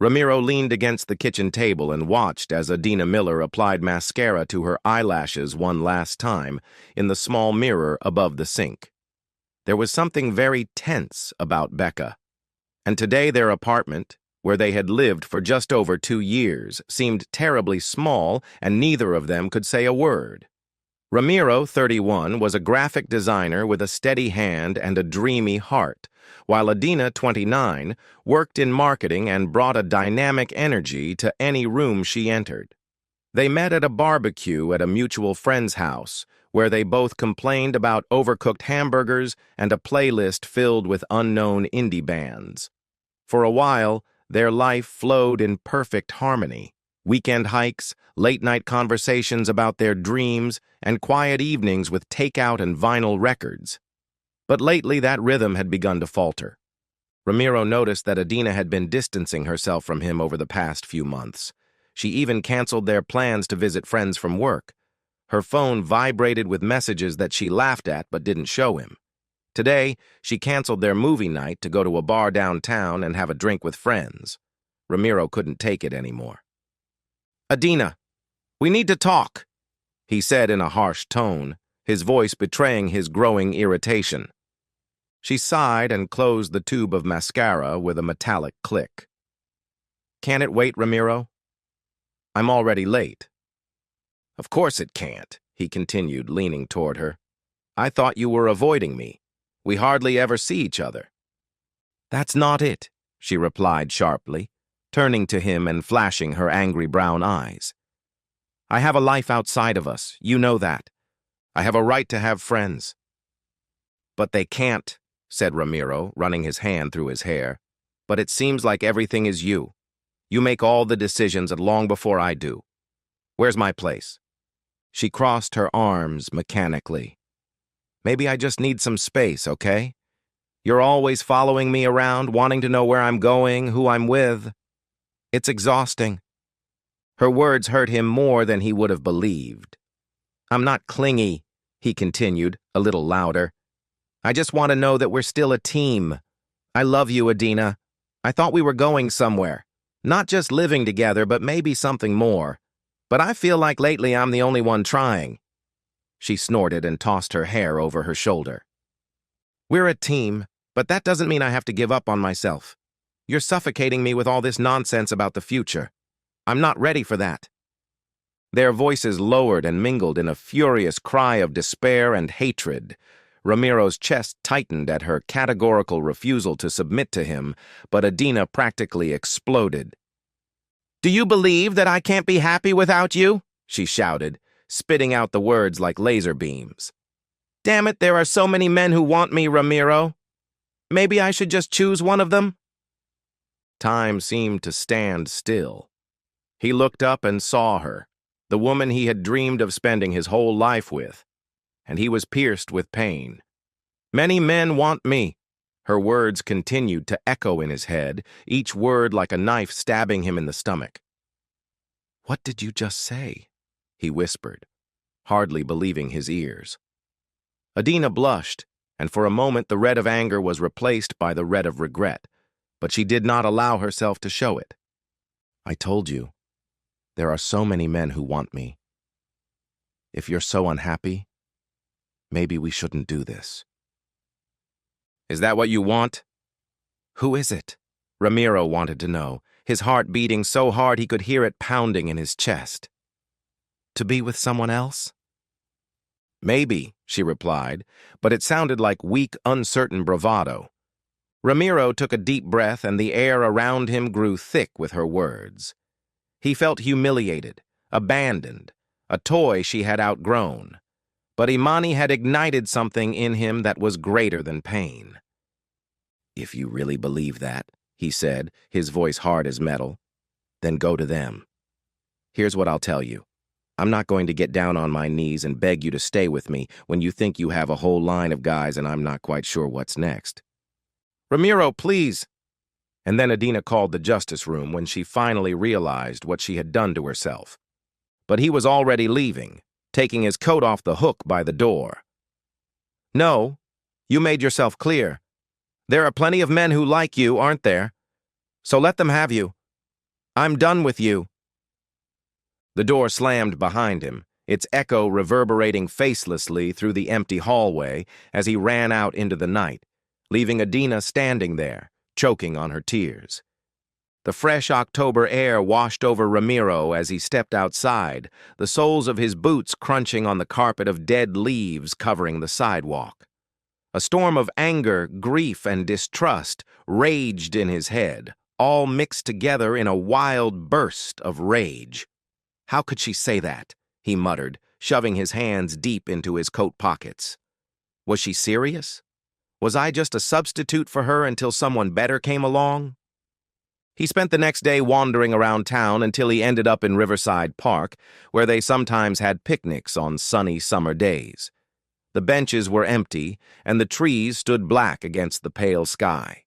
Ramiro leaned against the kitchen table and watched as Adina Miller applied mascara to her eyelashes one last time in the small mirror above the sink. There was something very tense about Becca, and today their apartment, where they had lived for just over 2 years, seemed terribly small, and neither of them could say a word. Ramiro, 31, was a graphic designer with a steady hand and a dreamy heart, while Adina, 29, worked in marketing and brought a dynamic energy to any room she entered. They met at a barbecue at a mutual friend's house, where they both complained about overcooked hamburgers and a playlist filled with unknown indie bands. For a while, their life flowed in perfect harmony. Weekend hikes, late-night conversations about their dreams, and quiet evenings with takeout and vinyl records. But lately that rhythm had begun to falter. Ramiro noticed that Adina had been distancing herself from him over the past few months. She even canceled their plans to visit friends from work. Her phone vibrated with messages that she laughed at but didn't show him. Today, she canceled their movie night to go to a bar downtown and have a drink with friends. Ramiro couldn't take it anymore. "Adina, we need to talk," he said in a harsh tone, his voice betraying his growing irritation. She sighed and closed the tube of mascara with a metallic click. "Can't it wait, Ramiro? I'm already late." "Of course it can't," he continued, leaning toward her. "I thought you were avoiding me. We hardly ever see each other." "That's not it," she replied sharply, turning to him and flashing her angry brown eyes. "I have a life outside of us, you know that. I have a right to have friends." "But they can't," said Ramiro, running his hand through his hair. "But it seems like everything is you. You make all the decisions long before I do. Where's my place?" She crossed her arms mechanically. "Maybe I just need some space, okay? You're always following me around, wanting to know where I'm going, who I'm with. It's exhausting." Her words hurt him more than he would have believed. "I'm not clingy," he continued, a little louder. "I just want to know that we're still a team. I love you, Adina. I thought we were going somewhere. Not just living together, but maybe something more. But I feel like lately I'm the only one trying." She snorted and tossed her hair over her shoulder. "We're a team, but that doesn't mean I have to give up on myself. You're suffocating me with all this nonsense about the future. I'm not ready for that." Their voices lowered and mingled in a furious cry of despair and hatred. Ramiro's chest tightened at her categorical refusal to submit to him, but Adina practically exploded. "Do you believe that I can't be happy without you?" she shouted, spitting out the words like laser beams. "Damn it, there are so many men who want me, Ramiro. Maybe I should just choose one of them?" Time seemed to stand still. He looked up and saw her, the woman he had dreamed of spending his whole life with, and he was pierced with pain. "Many men want me." Her words continued to echo in his head, each word like a knife stabbing him in the stomach. "What did you just say?" he whispered, hardly believing his ears. Adina blushed, and for a moment the red of anger was replaced by the red of regret, but she did not allow herself to show it. "I told you, there are so many men who want me. If you're so unhappy, maybe we shouldn't do this." "Is that what you want?" "Who is it?" Ramiro wanted to know, his heart beating so hard he could hear it pounding in his chest. "To be with someone else?" "Maybe," she replied, but it sounded like weak, uncertain bravado. Ramiro took a deep breath, and the air around him grew thick with her words. He felt humiliated, abandoned, a toy she had outgrown. But Imani had ignited something in him that was greater than pain. "If you really believe that," he said, his voice hard as metal, "then go to them. Here's what I'll tell you. I'm not going to get down on my knees and beg you to stay with me when you think you have a whole line of guys and I'm not quite sure what's next." "Ramiro, please." And then Adina called the justice room when she finally realized what she had done to herself. But he was already leaving, taking his coat off the hook by the door. "No, you made yourself clear. There are plenty of men who like you, aren't there? So let them have you. I'm done with you." The door slammed behind him, its echo reverberating facelessly through the empty hallway as he ran out into the night, leaving Adina standing there, choking on her tears. The fresh October air washed over Ramiro as he stepped outside, the soles of his boots crunching on the carpet of dead leaves covering the sidewalk. A storm of anger, grief, and distrust raged in his head, all mixed together in a wild burst of rage. "How could she say that?" he muttered, shoving his hands deep into his coat pockets. "Was she serious? Was I just a substitute for her until someone better came along?" He spent the next day wandering around town until he ended up in Riverside Park, where they sometimes had picnics on sunny summer days. The benches were empty, and the trees stood black against the pale sky.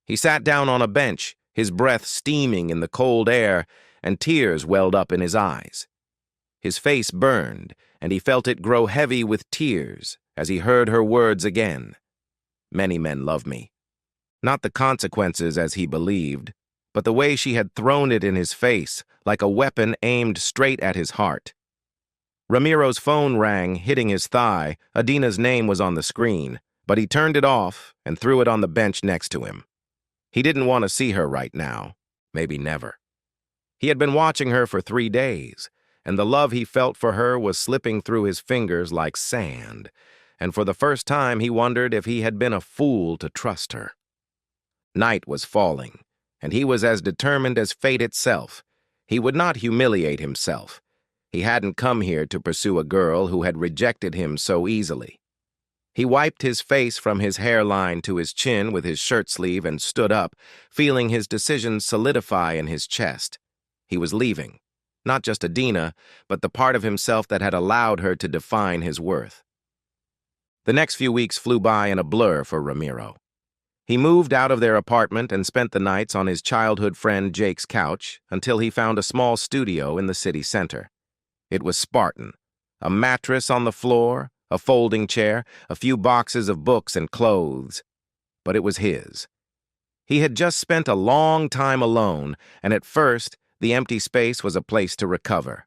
He sat down on a bench, his breath steaming in the cold air, and tears welled up in his eyes. His face burned, and he felt it grow heavy with tears as he heard her words again. "Many men love me." Not the consequences as he believed, but the way she had thrown it in his face, like a weapon aimed straight at his heart. Ramiro's phone rang, hitting his thigh. Adina's name was on the screen, but he turned it off and threw it on the bench next to him. He didn't want to see her right now, maybe never. He had been watching her for 3 days, and the love he felt for her was slipping through his fingers like sand, and for the first time he wondered if he had been a fool to trust her. Night was falling, and he was as determined as fate itself. He would not humiliate himself. He hadn't come here to pursue a girl who had rejected him so easily. He wiped his face from his hairline to his chin with his shirt sleeve and stood up, feeling his decision solidify in his chest. He was leaving, not just Adina, but the part of himself that had allowed her to define his worth. The next few weeks flew by in a blur for Ramiro. He moved out of their apartment and spent the nights on his childhood friend Jake's couch until he found a small studio in the city center. It was Spartan. A mattress on the floor, a folding chair, a few boxes of books and clothes. But it was his. He had just spent a long time alone, and at first, the empty space was a place to recover.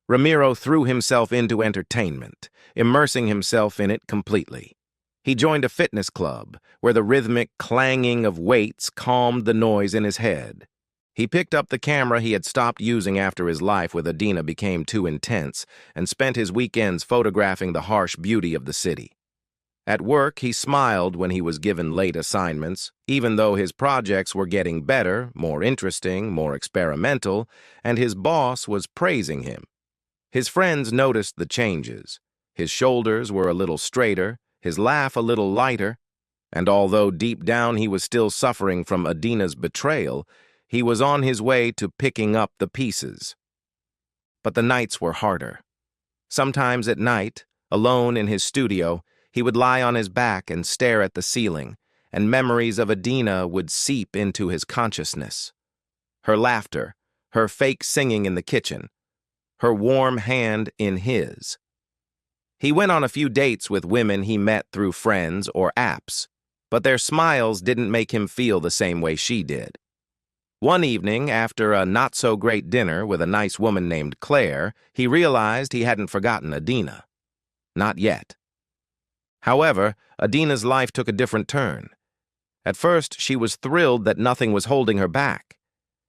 Ramiro threw himself into entertainment, immersing himself in it completely. He joined a fitness club, where the rhythmic clanging of weights calmed the noise in his head. He picked up the camera he had stopped using after his life with Adina became too intense, and spent his weekends photographing the harsh beauty of the city. At work, he smiled when he was given late assignments, even though his projects were getting better, more interesting, more experimental, and his boss was praising him. His friends noticed the changes. His shoulders were a little straighter, his laugh a little lighter, and although deep down he was still suffering from Adina's betrayal, he was on his way to picking up the pieces. But the nights were harder. Sometimes at night, alone in his studio, he would lie on his back and stare at the ceiling, and memories of Adina would seep into his consciousness. Her laughter, her fake singing in the kitchen, her warm hand in his. He went on a few dates with women he met through friends or apps, but their smiles didn't make him feel the same way she did. One evening, after a not-so-great dinner with a nice woman named Claire, he realized he hadn't forgotten Adina. Not yet. However, Adina's life took a different turn. At first, she was thrilled that nothing was holding her back.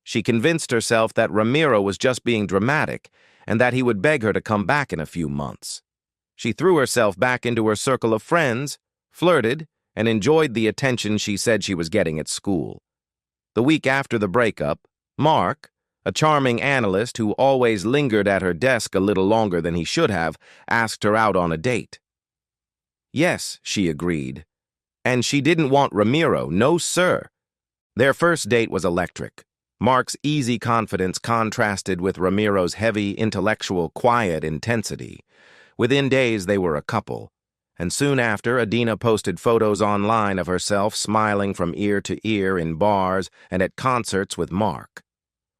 She convinced herself that Ramiro was just being dramatic and that he would beg her to come back in a few months. She threw herself back into her circle of friends, flirted, and enjoyed the attention she said she was getting at school. The week after the breakup, Mark, a charming analyst who always lingered at her desk a little longer than he should have, asked her out on a date. Yes, she agreed. And she didn't want Ramiro, no sir. Their first date was electric. Mark's easy confidence contrasted with Ramiro's heavy, intellectual, quiet intensity. Within days, they were a couple, and soon after, Adina posted photos online of herself smiling from ear to ear in bars and at concerts with Mark.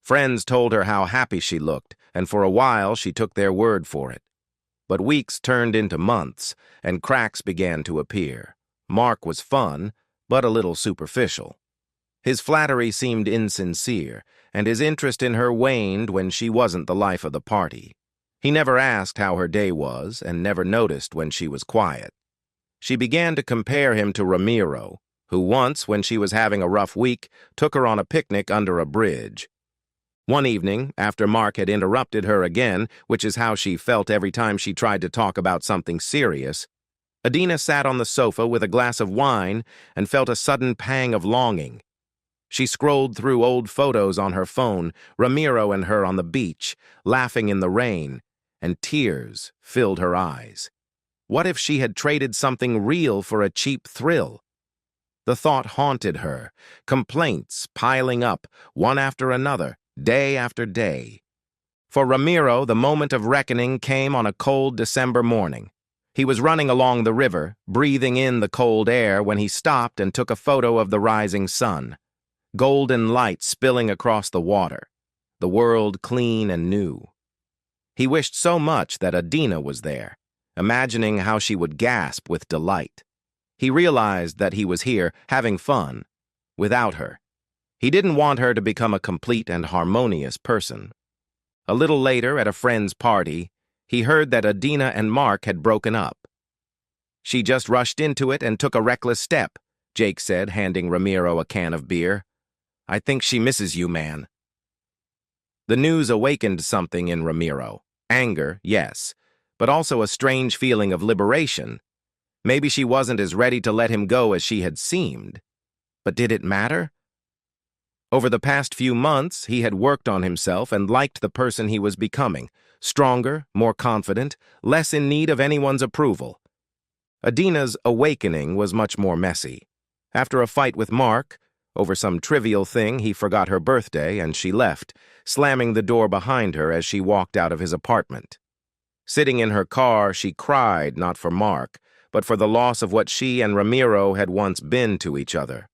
Friends told her how happy she looked, and for a while she took their word for it. But weeks turned into months, and cracks began to appear. Mark was fun, but a little superficial. His flattery seemed insincere, and his interest in her waned when she wasn't the life of the party. He never asked how her day was and never noticed when she was quiet. She began to compare him to Ramiro, who once, when she was having a rough week, took her on a picnic under a bridge. One evening, after Mark had interrupted her again, which is how she felt every time she tried to talk about something serious, Adina sat on the sofa with a glass of wine and felt a sudden pang of longing. She scrolled through old photos on her phone, Ramiro and her on the beach, laughing in the rain, and tears filled her eyes. What if she had traded something real for a cheap thrill? The thought haunted her, complaints piling up, one after another, day after day. For Ramiro, the moment of reckoning came on a cold December morning. He was running along the river, breathing in the cold air, when he stopped and took a photo of the rising sun. Golden light spilling across the water, the world clean and new. He wished so much that Adina was there, imagining how she would gasp with delight. He realized that he was here, having fun, without her. He didn't want her to become a complete and harmonious person. A little later, at a friend's party, he heard that Adina and Mark had broken up. "She just rushed into it and took a reckless step," Jake said, handing Ramiro a can of beer. "I think she misses you, man." The news awakened something in Ramiro. Anger, yes, but also a strange feeling of liberation. Maybe she wasn't as ready to let him go as she had seemed. But did it matter? Over the past few months, he had worked on himself and liked the person he was becoming, stronger, more confident, less in need of anyone's approval. Adina's awakening was much more messy. After a fight with Mark, over some trivial thing, he forgot her birthday and she left, slamming the door behind her as she walked out of his apartment. Sitting in her car, she cried not for Mark, but for the loss of what she and Ramiro had once been to each other.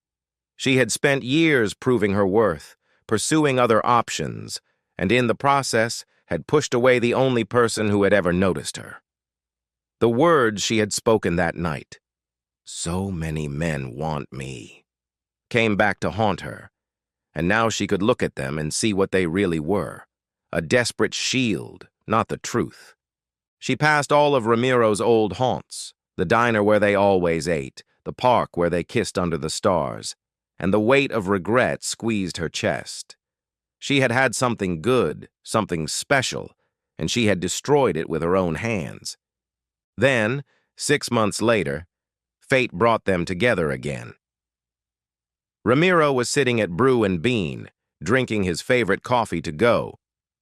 She had spent years proving her worth, pursuing other options, and in the process had pushed away the only person who had ever noticed her. The words she had spoken that night, "So many men want me," came back to haunt her, and now she could look at them and see what they really were, a desperate shield, not the truth. She passed all of Ramiro's old haunts, the diner where they always ate, the park where they kissed under the stars, and the weight of regret squeezed her chest. She had had something good, something special, and she had destroyed it with her own hands. Then, 6 months later, fate brought them together again. Ramiro was sitting at Brew and Bean, drinking his favorite coffee to go,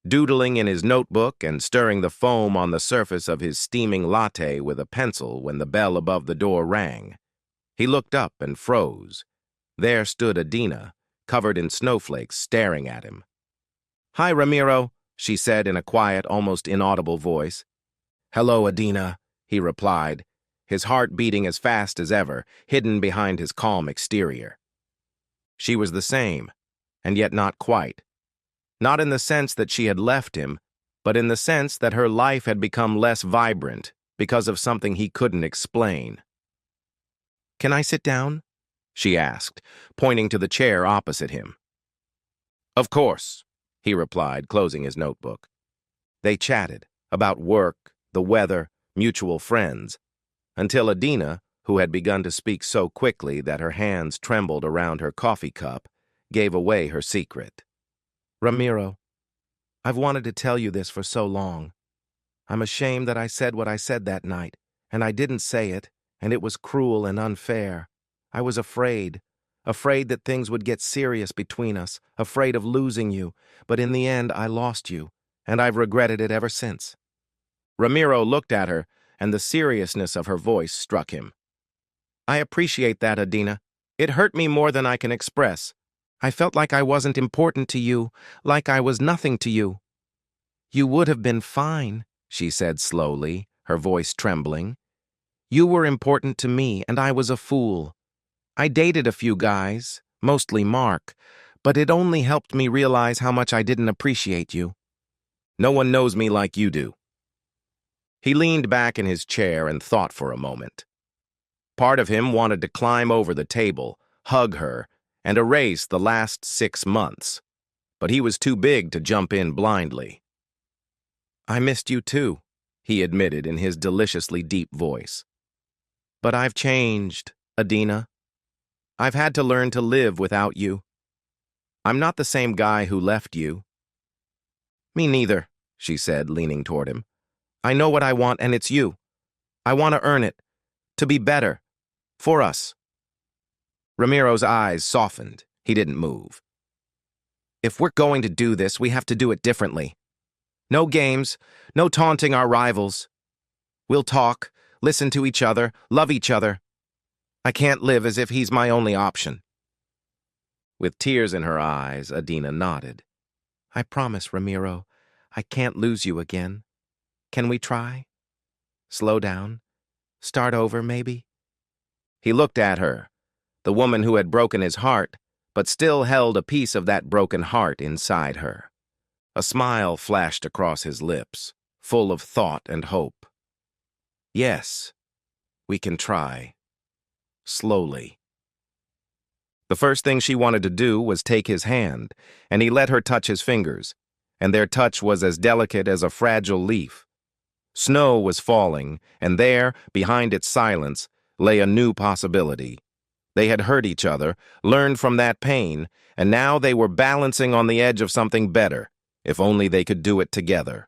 doodling in his notebook and stirring the foam on the surface of his steaming latte with a pencil when the bell above the door rang. He looked up and froze. There stood Adina, covered in snowflakes, staring at him. "Hi, Ramiro," she said in a quiet, almost inaudible voice. "Hello, Adina," he replied, his heart beating as fast as ever, hidden behind his calm exterior. She was the same, and yet not quite. Not in the sense that she had left him, but in the sense that her life had become less vibrant because of something he couldn't explain. "Can I sit down?" she asked, pointing to the chair opposite him. "Of course," he replied, closing his notebook. They chatted about work, the weather, mutual friends, until Adina, who had begun to speak so quickly that her hands trembled around her coffee cup, gave away her secret. "Ramiro, I've wanted to tell you this for so long. I'm ashamed that I said what I said that night, and I didn't say it, and it was cruel and unfair. I was afraid that things would get serious between us, afraid of losing you, but in the end I lost you, and I've regretted it ever since." Ramiro looked at her, and the seriousness of her voice struck him. "I appreciate that, Adina. It hurt me more than I can express. I felt like I wasn't important to you, like I was nothing to you." "You would have been fine," she said slowly, her voice trembling. "You were important to me, and I was a fool. I dated a few guys, mostly Mark, but it only helped me realize how much I didn't appreciate you. No one knows me like you do." He leaned back in his chair and thought for a moment. Part of him wanted to climb over the table, hug her, and erase the last 6 months. but he was too big to jump in blindly. "I missed you too," he admitted in his deliciously deep voice. "But I've changed, Adina. I've had to learn to live without you. I'm not the same guy who left you." "Me neither," she said, leaning toward him. "I know what I want, and it's you. I want to earn it, to be better, for us." Ramiro's eyes softened. He didn't move. "If we're going to do this, we have to do it differently. No games, no taunting our rivals. We'll talk, listen to each other, love each other. I can't live as if he's my only option." With tears in her eyes, Adina nodded. "I promise, Ramiro, I can't lose you again. Can we try? Slow down? Start over, maybe?" He looked at her, the woman who had broken his heart, but still held a piece of that broken heart inside her. A smile flashed across his lips, full of thought and hope. "Yes, we can try. Slowly." The first thing she wanted to do was take his hand, and he let her touch his fingers, and their touch was as delicate as a fragile leaf. Snow was falling, and there, behind its silence, lay a new possibility. They had hurt each other, learned from that pain, and now they were balancing on the edge of something better, if only they could do it together.